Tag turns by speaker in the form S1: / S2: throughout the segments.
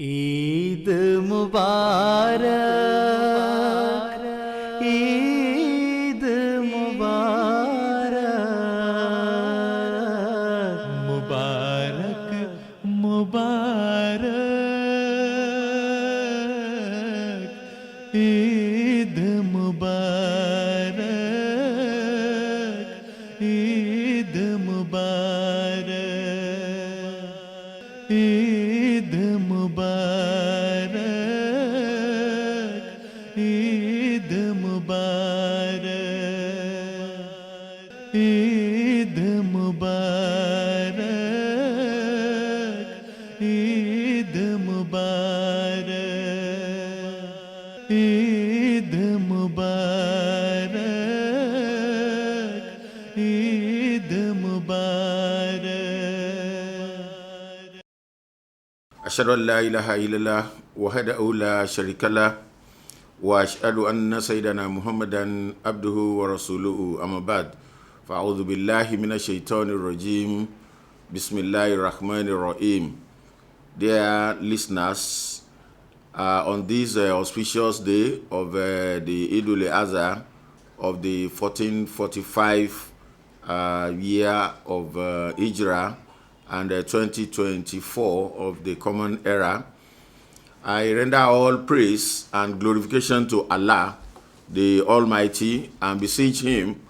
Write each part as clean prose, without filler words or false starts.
S1: Eid Mubarak, Eid Mubarak, Mubarak, Mubarak, Eid Mubarak, Eid Mubarak, Eid Mubarak, Eid Mubarak, Eid Mubarak, Eid Mubarak, Eid Mubarak, Eid Mubarak.
S2: أشهد أن لا إله إلا الله وحده لا شريك له وأشهد أن سيدنا محمدا عبده ورسوله أما بعد فأعوذ بالله من الشيطان الرجيم بسم الله الرحمن الرحيم. Dear listeners, on this auspicious day of the Eid-ul-Fitr of the 1445 year of Hijrah and 2024 of the Common Era, I render all praise and glorification to Allah, the Almighty, and beseech Him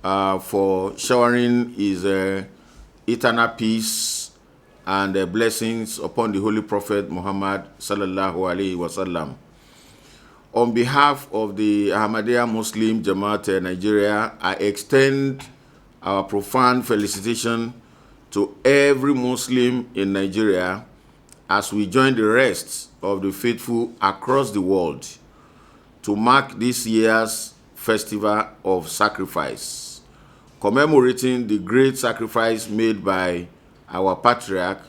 S2: for showering His eternal peace and blessings upon the Holy Prophet Muhammad sallallahu alaihi wasallam. On behalf of the Ahmadiyya Muslim Jama'at Nigeria, I extend our profound felicitation to every Muslim in Nigeria as we join the rest of the faithful across the world to mark this year's festival of sacrifice, commemorating the great sacrifice made by our patriarch,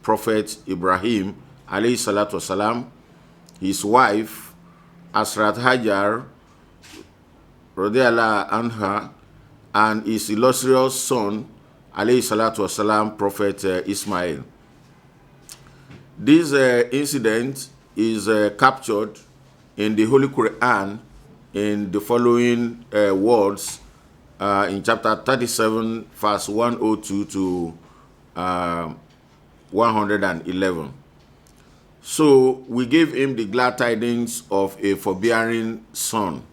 S2: Prophet Ibrahim, alayhi salatu wasalam, his wife, Asrat Hajar, Radiallahu anha, and his illustrious son, alayhi salatu wasalam, Prophet Ismail. This incident is captured in the Holy Quran in the following words in chapter 37, verse 102 to 111. So we gave him the glad tidings of a forbearing son,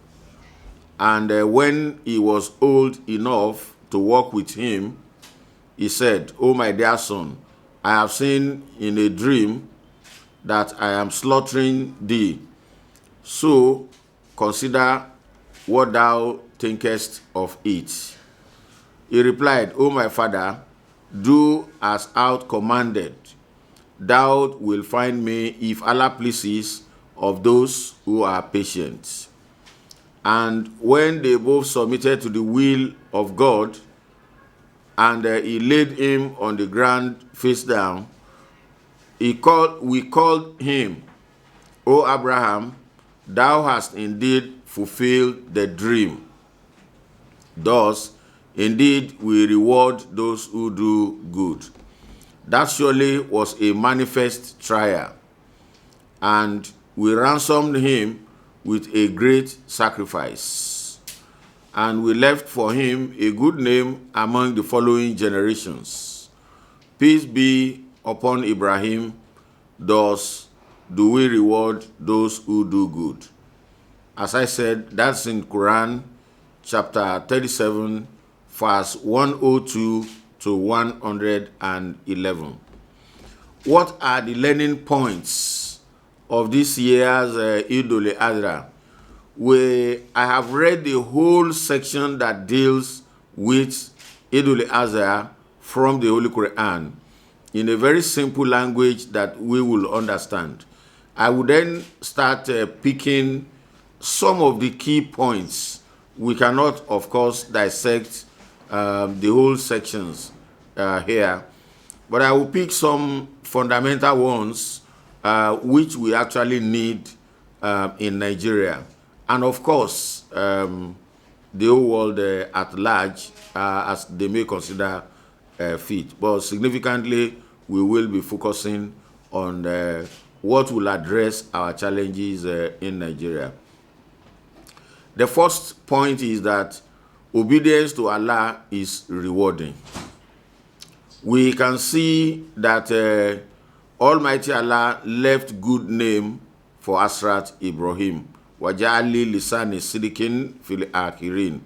S2: and when he was old enough to walk with him, he said, "O my dear son, I have seen in a dream that I am slaughtering thee. So consider what thou thinkest of it." He replied, "O my father, do as thou commanded. Thou wilt find me, if Allah pleases, of those who are patient." And when they both submitted to the will of God, and he laid him on the ground face down, we called him, "O Abraham, thou hast indeed fulfilled the dream. Thus, indeed, we reward those who do good." That surely was a manifest trial, and we ransomed him with a great sacrifice. And we left for him a good name among the following generations. Peace be upon Ibrahim. Thus do we reward those who do good. As I said, that's in Quran chapter 37, verse 102 to 111. What are the learning points of this year's Eid-ul-Fitr? I have read the whole section that deals with Eid-ul-Fitr from the Holy Quran in a very simple language that we will understand. I will then start picking some of the key points. We cannot, of course, dissect the whole sections here, but I will pick some fundamental ones which we actually need in Nigeria, and of course the whole world at large, as they may consider fit. But significantly, we will be focusing on what will address our challenges in Nigeria. The first point is that obedience to Allah is rewarding. We can see that Almighty Allah left good name for Asrat Ibrahim. Waja'ali lisani sidikin fil akhirin.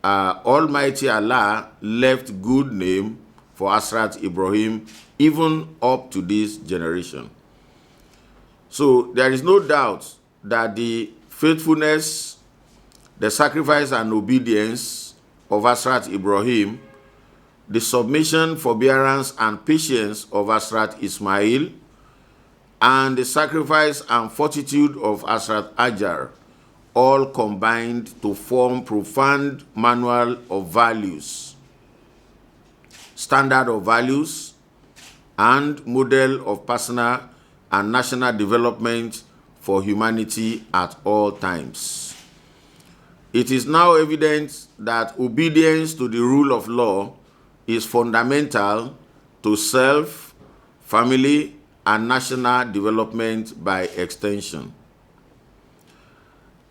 S2: Almighty Allah left good name for Asrat Ibrahim even up to this generation. So there is no doubt that the faithfulness, the sacrifice and obedience of Asrat Ibrahim, the submission, forbearance, and patience of Asrat Ismail, and the sacrifice and fortitude of Asrat Hajar, all combined to form profound manual of values, standard of values, and model of personal and national development for humanity at all times. It is now evident that obedience to the rule of law is fundamental to self, family, and national development by extension.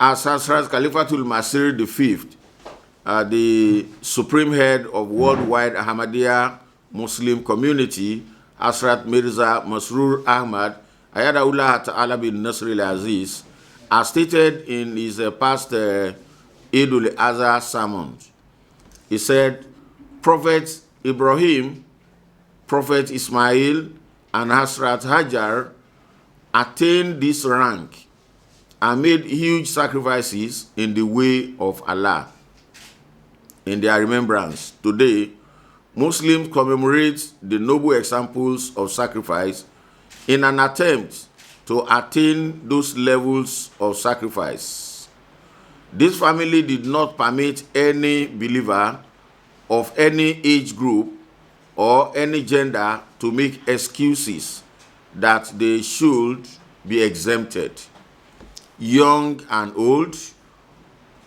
S2: As Hazrat Khalifatul Masih V, the supreme head of worldwide Ahmadiyya Muslim community, Hazrat Mirza Masroor Ahmad, Ayadullah Ta'ala bin Nasr al-Aziz, as stated in his past Eid-ul-Adha sermon. He said, Prophet Ibrahim, Prophet Ismail, and Hazrat Hajar attained this rank and made huge sacrifices in the way of Allah. In their remembrance, today, Muslims commemorate the noble examples of sacrifice in an attempt to attain those levels of sacrifice. This family did not permit any believer of any age group or any gender to make excuses that they should be exempted. Young and old,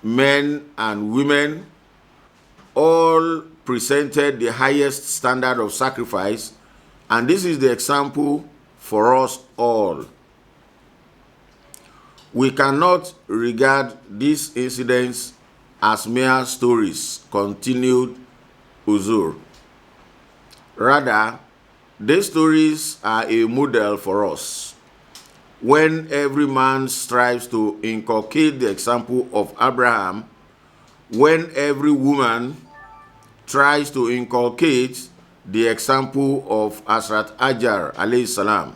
S2: men and women, all presented the highest standard of sacrifice, and this is the example for us all. We cannot regard these incidents as mere stories, continued Uzur. Rather, these stories are a model for us. When every man strives to inculcate the example of Abraham, when every woman tries to inculcate the example of Hazrat Hajar alayhi salam,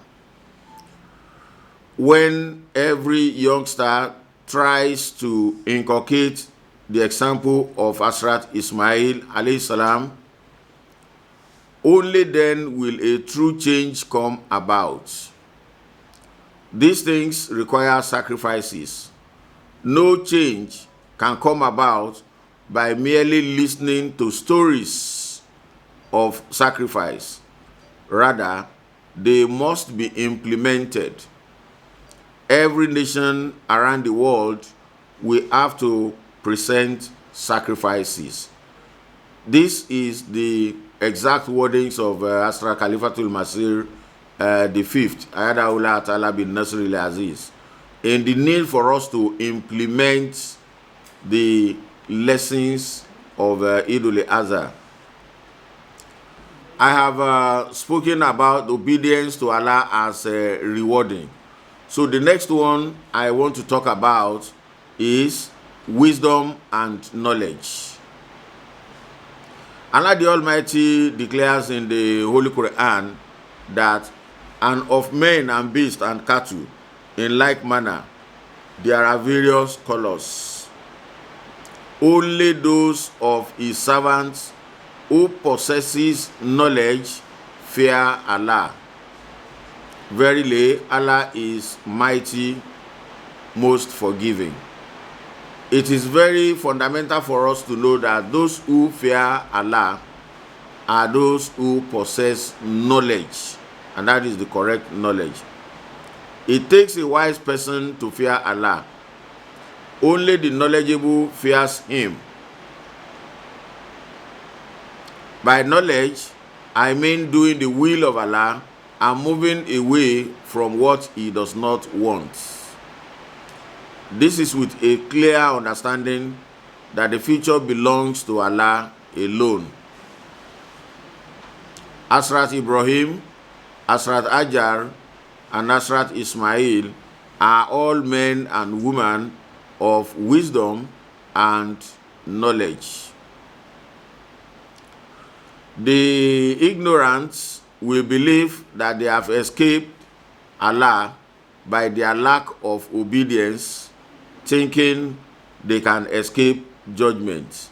S2: when every youngster tries to inculcate the example of Hazrat Ismail alayhi salam, only then will a true change come about. These things require sacrifices. No change can come about by merely listening to stories of sacrifice. Rather, they must be implemented. Every nation around the world will have to present sacrifices. This is the exact wordings of Hazrat Khalifatul Masih the fifth, Ayadullah Ta'ala bin Nasr al-Aziz, in the need for us to implement the lessons of Eid-ul-Adha. I have spoken about obedience to Allah as rewarding. So the next one I want to talk about is wisdom and knowledge. Allah the Almighty declares in the Holy Quran that, and of men and beasts and cattle, in like manner, there are various colors. Only those of his servants who possesses knowledge fear Allah. Verily, Allah is mighty, most forgiving. It is very fundamental for us to know that those who fear Allah are those who possess knowledge, and that is the correct knowledge. It takes a wise person to fear Allah. Only the knowledgeable fears him. By knowledge, I mean doing the will of Allah and moving away from what he does not want. This is with a clear understanding that the future belongs to Allah alone. Hazrat Ibrahim, Hazrat Hajar, and Hazrat Ismail are all men and women of wisdom and knowledge. The ignorant will believe that they have escaped Allah by their lack of obedience, thinking they can escape judgment.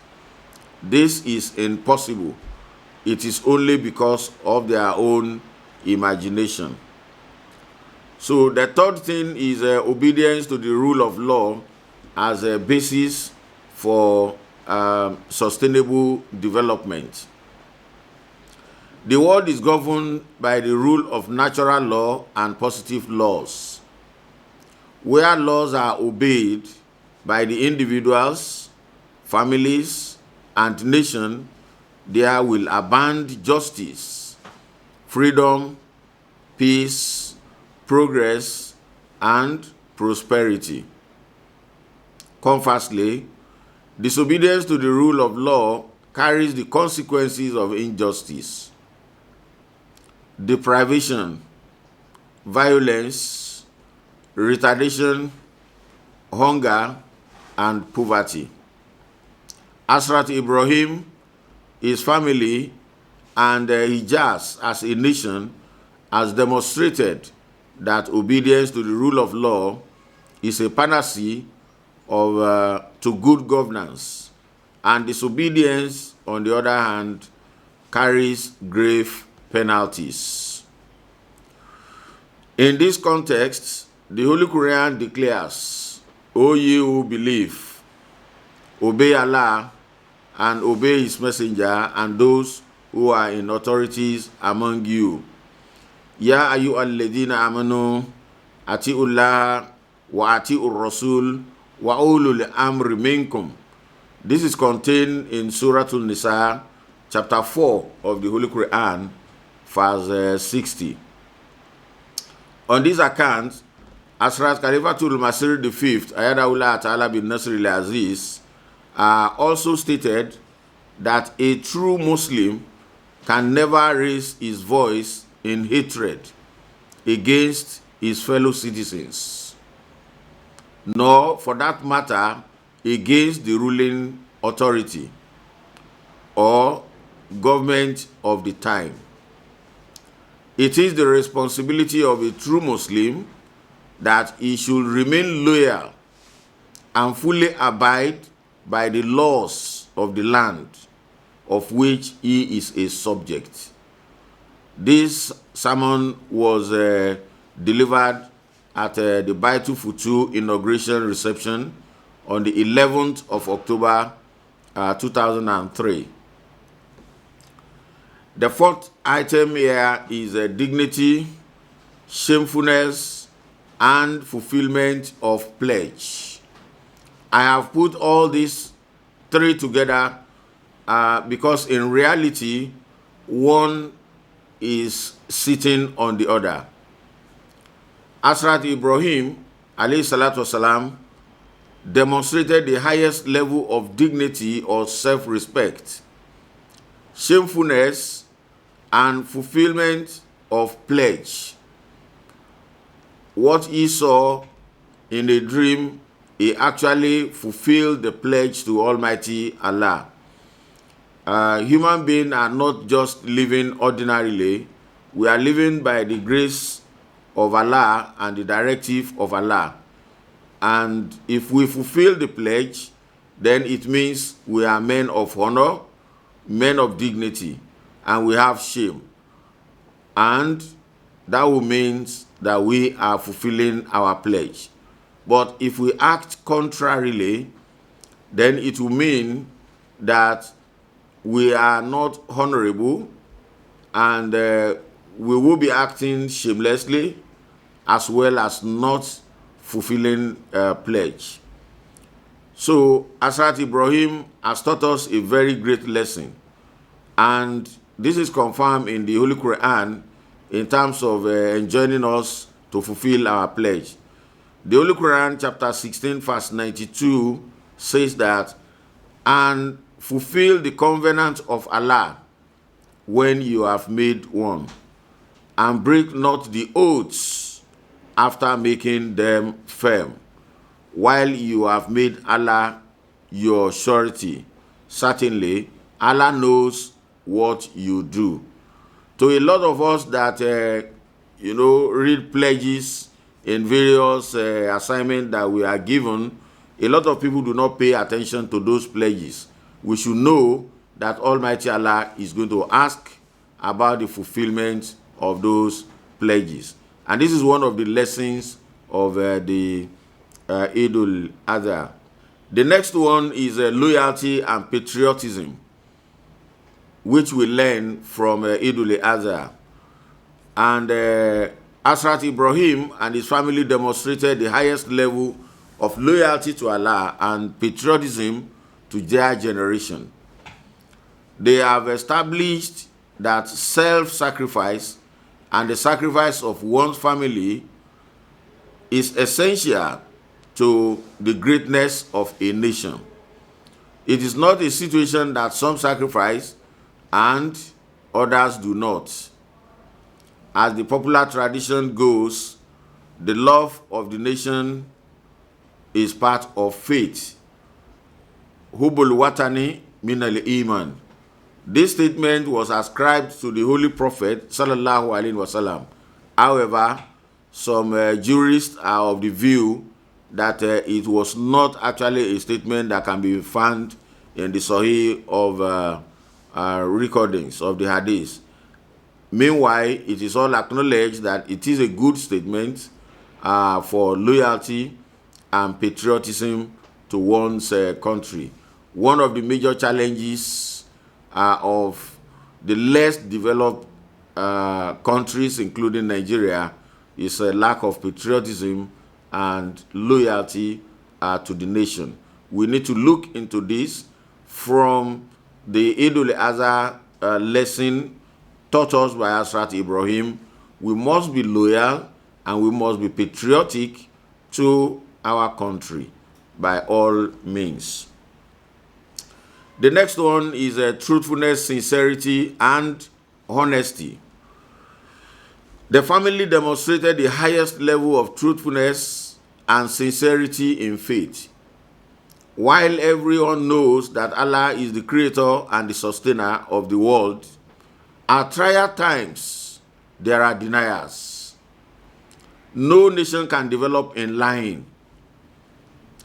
S2: This is impossible. It is only because of their own imagination. So the third thing is obedience to the rule of law as a basis for sustainable development. The world is governed by the rule of natural law and positive laws. Where laws are obeyed by the individuals, families, and nation, there will abound justice, freedom, peace, progress, and prosperity. Conversely, disobedience to the rule of law carries the consequences of injustice, deprivation, violence, retardation, hunger, and poverty. Hazrat Ibrahim, his family, and Hijaz as a nation has demonstrated that obedience to the rule of law is a panacea to good governance, and disobedience, on the other hand, carries grave penalties. In this context, the Holy Quran declares, O ye who believe, obey Allah and obey his messenger and those who are in authorities among you. Ya ayyuhalladhina amanu ati'ullaha wa ati'ur rasul wa ulul amri minkum. This is contained in Surah An-Nisa, chapter 4 of the Holy Quran, verse 60. On this account, Hazrat Khalifatul Masih V, Ayadahullah Ta'ala bin Nasr al-Aziz, also stated that a true Muslim can never raise his voice in hatred against his fellow citizens, nor, for that matter, against the ruling authority or government of the time. It is the responsibility of a true Muslim that he should remain loyal and fully abide by the laws of the land of which he is a subject. This sermon was delivered at the Baitul Futu inauguration reception on the 11th of October 2003. The fourth item here is dignity, shamefulness, and fulfillment of pledge. I have put all these three together because in reality, one is sitting on the other. Hazrat Ibrahim, alayhi salatu wasalam, demonstrated the highest level of dignity or self-respect, shamefulness, and fulfillment of pledge. What he saw in a dream, he actually fulfilled the pledge to Almighty Allah. Human beings are not just living ordinarily. We are living by the grace of Allah and the directive of Allah. And if we fulfill the pledge, then it means we are men of honor, men of dignity, and we have shame. And that will mean that we are fulfilling our pledge. But if we act contrarily, then it will mean that we are not honorable, and we will be acting shamelessly as well as not fulfilling pledge. So Hazrat Ibrahim has taught us a very great lesson, and this is confirmed in the Holy Quran in terms of enjoining us to fulfill our pledge. The Holy Quran, chapter 16, verse 92, says that, and fulfill the covenant of Allah when you have made one, and break not the oaths after making them firm, while you have made Allah your surety. Certainly, Allah knows what you do. To a lot of us that, read pledges in various assignments that we are given, a lot of people do not pay attention to those pledges. We should know that Almighty Allah is going to ask about the fulfillment of those pledges. And this is one of the lessons of the Eid-ul-Adha. The next one is loyalty and patriotism, which we learn from Eid-ul-Adha. And Hazrat Ibrahim and his family demonstrated the highest level of loyalty to Allah and patriotism to their generation. They have established that self-sacrifice and the sacrifice of one's family is essential to the greatness of a nation. It is not a situation that some sacrifice and others do not. As the popular tradition goes, the love of the nation is part of faith. Hubul watani min al-iman. This statement was ascribed to the Holy Prophet sallallahu alaihi wasallam. However, some jurists are of the view that it was not actually a statement that can be found in the Sahih of recordings of the Hadith. Meanwhile, it is all acknowledged that it is a good statement for loyalty and patriotism to one's country. One of the major challenges of the less developed countries, including Nigeria, is a lack of patriotism and loyalty to the nation. We need to look into this from the Eid-ul-Adha lesson taught us by Hazrat Ibrahim. We must be loyal and we must be patriotic to our country by all means. The next one is truthfulness, sincerity, and honesty. The family demonstrated the highest level of truthfulness and sincerity in faith. While everyone knows that Allah is the creator and the sustainer of the world, at trial times there are deniers. No nation can develop in lying.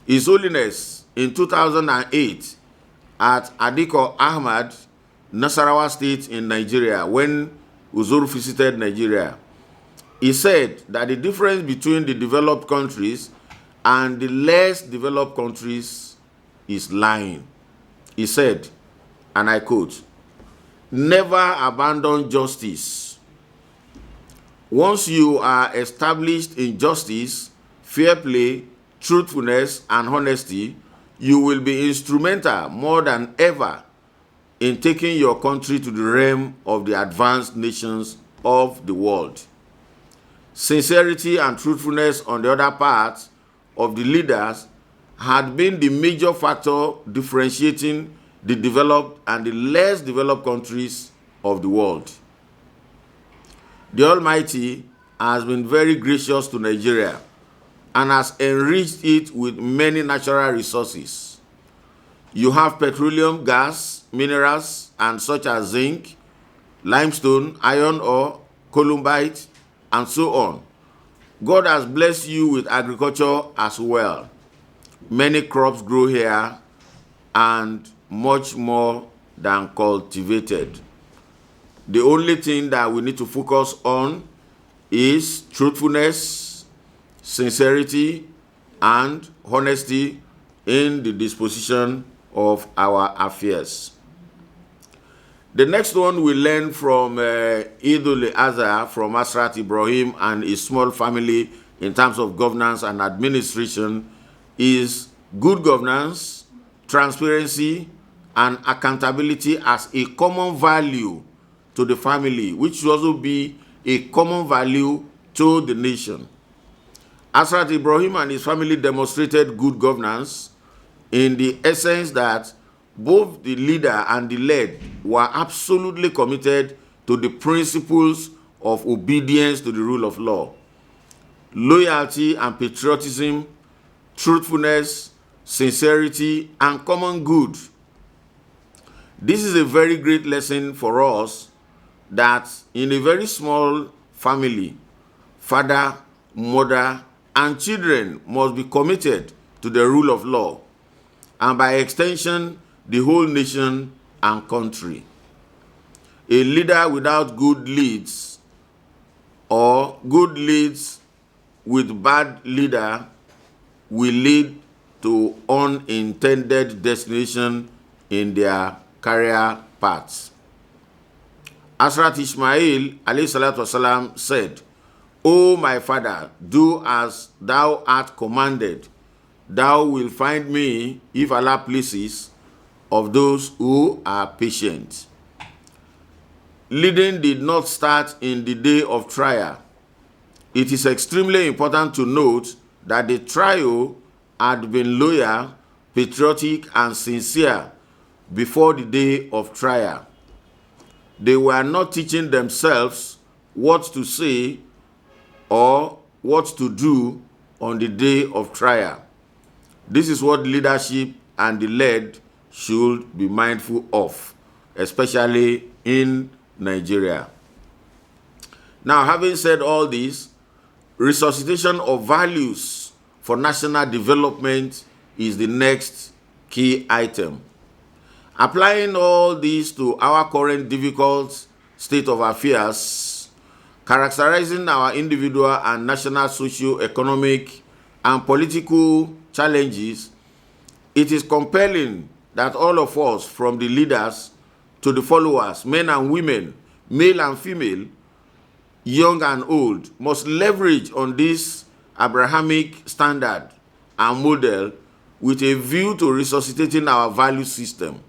S2: His Holiness in 2008 at Adiko Ahmad, Nasarawa State in Nigeria, when Uzur visited Nigeria, he said that the difference between the developed countries and the less developed countries is lying. He said, and I quote, "Never abandon justice. Once you are established in justice, fair play, truthfulness, and honesty, you will be instrumental more than ever in taking your country to the realm of the advanced nations of the world." Sincerity and truthfulness on the other part of the leaders had been the major factor differentiating the developed and the less developed countries of the world. The Almighty has been very gracious to Nigeria and has enriched it with many natural resources. You have petroleum, gas, minerals, and such as zinc, limestone, iron ore, columbite, and so on. God has blessed you with agriculture as well. Many crops grow here and much more than cultivated. The only thing that we need to focus on is truthfulness, sincerity, and honesty in the disposition of our affairs. The next one we learn from Eid-ul-Adha from Hazrat Ibrahim and his small family in terms of governance and administration is good governance, transparency, and accountability as a common value to the family, which should also be a common value to the nation. Hazrat Ibrahim and his family demonstrated good governance in the essence that both the leader and the led were absolutely committed to the principles of obedience to the rule of law, loyalty and patriotism, truthfulness, sincerity, and common good. This is a very great lesson for us that in a very small family, father, mother, and children must be committed to the rule of law, and by extension, the whole nation and country. A leader without good leads, or good leads with bad leader, will lead to unintended destination in their career paths. Hazrat Ismail alayhi salatu wasalam said, "O my father, do as thou art commanded. Thou wilt find me, if Allah pleases, of those who are patient." Leading did not start in the day of trial. It is extremely important to note that the trio had been loyal, patriotic, and sincere before the day of trial. They were not teaching themselves what to say or what to do on the day of trial. This is what leadership and the led should be mindful of, especially in Nigeria. Now, having said all this, resuscitation of values for national development is the next key item. Applying all this to our current difficult state of affairs, characterizing our individual and national socio-economic and political challenges, it is compelling that all of us, from the leaders to the followers, men and women, male and female, young and old, must leverage on this Abrahamic standard and model with a view to resuscitating our value system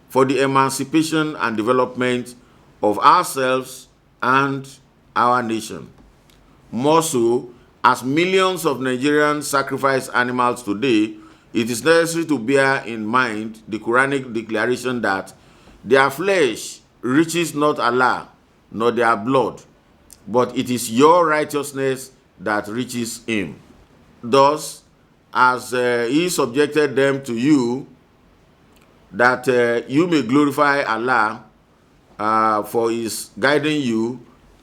S2: for the emancipation and development of ourselves and our nation. More so, as millions of Nigerians sacrifice animals today, it is necessary to bear in mind the Quranic declaration that their flesh reaches not Allah, nor their blood, but it is your righteousness that reaches him. Thus, as he subjected them to you, that you may glorify Allah for his guiding you,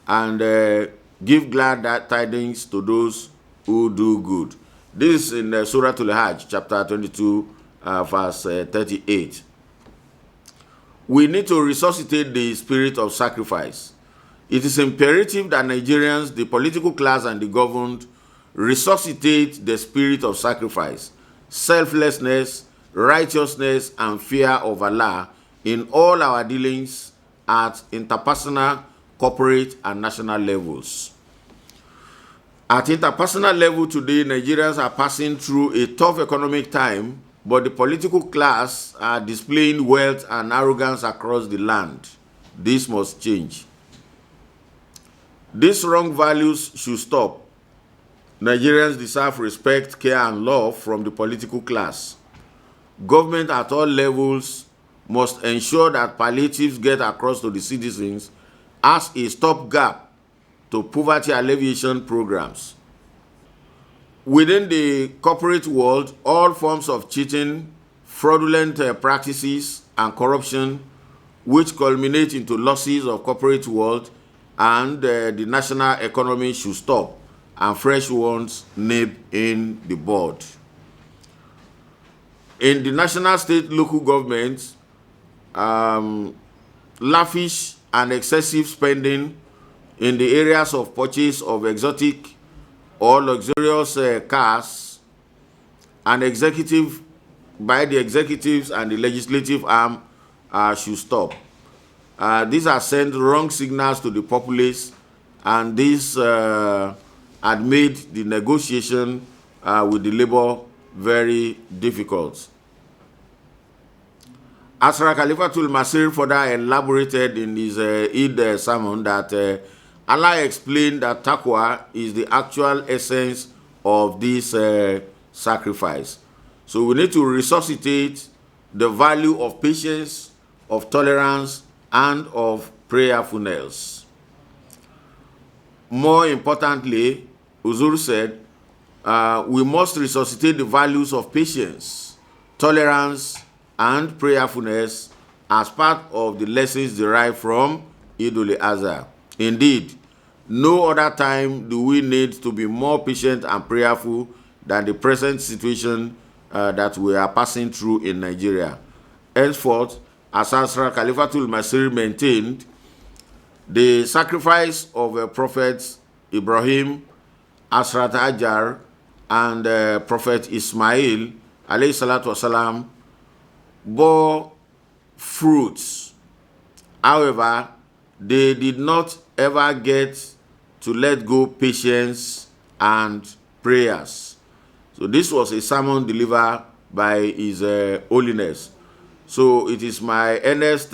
S2: and give glad tidings to those who do good. This is in Surah Al-Hajj, chapter 22, verse 38. We need to resuscitate the spirit of sacrifice. It is imperative that Nigerians, the political class and the governed, resuscitate the spirit of sacrifice, selflessness, righteousness, and fear of Allah in all our dealings at interpersonal, corporate, and national levels. At interpersonal level today, Nigerians are passing through a tough economic time, but the political class are displaying wealth and arrogance across the land. This must change. These wrong values should stop. Nigerians deserve respect, care, and love from the political class. Government at all levels must ensure that palliatives get across to the citizens as a stopgap to poverty alleviation programs. Within the corporate world, all forms of cheating, fraudulent practices, and corruption, which culminate into losses of corporate wealth and the national economy, should stop, and fresh ones nib in the bud. In the national, state, local governments, lavish and excessive spending in the areas of purchase of exotic or luxurious cars and by the executives and the legislative arm should stop. These are sent wrong signals to the populace, and this had made the negotiation with the labor very difficult. Asra Khalifatul Masir further elaborated in his Eid sermon that Allah explained that taqwa is the actual essence of this sacrifice. So we need to resuscitate the value of patience, of tolerance, and of prayerfulness. More importantly, Uzur said, we must resuscitate the values of patience, tolerance, and prayerfulness as part of the lessons derived from Eid-ul-Adha. Indeed, no other time do we need to be more patient and prayerful than the present situation that we are passing through in Nigeria. Henceforth, as Asra Khalifatul Masih maintained, the sacrifice of Prophet Ibrahim, Asrat Hajar, and Prophet Ismail, alayhi salatu wasalam, bore fruits. However, they did not ever get to let go patience and prayers. So this was a sermon delivered by His Holiness. So it is my earnest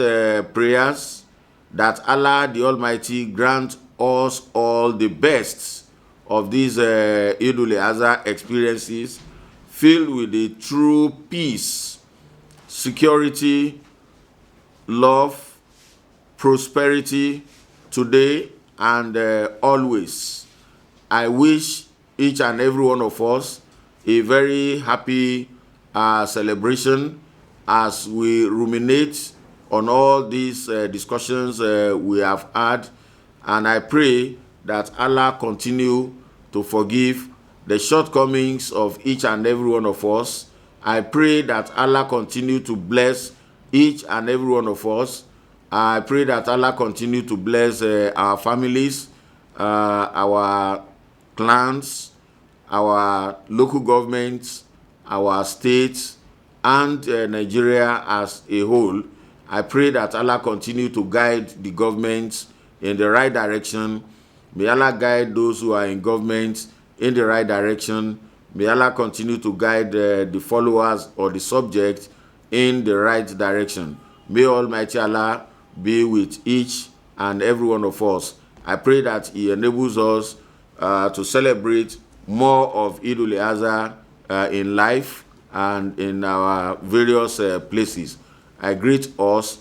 S2: prayers that Allah the Almighty grant us all the best of these Eid-ul-Adha experiences, filled with the true peace, security, love, prosperity today and always. I wish each and every one of us a very happy celebration as we ruminate on all these discussions we have had, and I pray that Allah continue to forgive the shortcomings of each and every one of us. I pray that Allah continue to bless each and every one of us. I pray that Allah continue to bless our families, our clans, our local governments, our states, and Nigeria as a whole. I pray that Allah continue to guide the governments in the right direction. May Allah guide those who are in government in the right direction. May Allah continue to guide the followers or the subjects in the right direction. May Almighty Allah be with each and every one of us. I pray that He enables us to celebrate more of Eid-ul-Adha in life and in our various places. I greet us,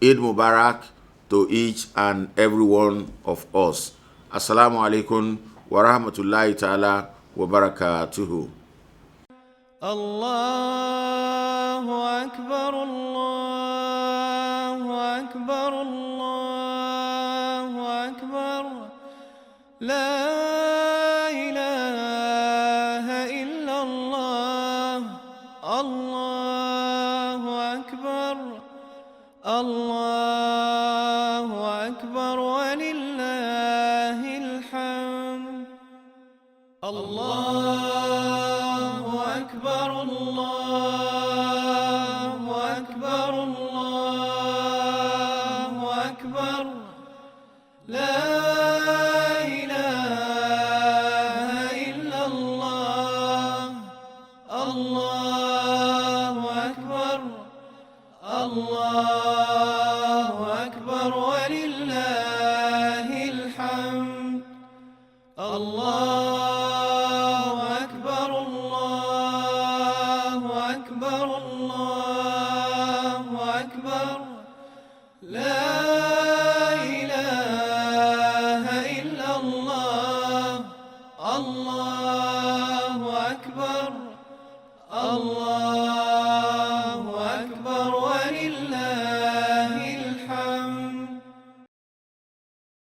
S2: Eid Mubarak, to each and every one of us. Assalamu alaikum wa rahmatullahi ta'ala wa barakatuhu.
S1: Allahu Akbar, Allahu Akbar, Allahu Akbar. La ilaha illallah. Allahu Akbar, Allahu Akbar, walillahil hamd. Allahu Akbar, Allahu Akbar, Allahu Akbar. La ilaha illallah. Allahu Akbar, Allahu Akbar, walillahil hamd. Allahu Akbar, Allahu Akbar, Allahu Akbar. La ilaha illallah. Allahu Akbar, Allah.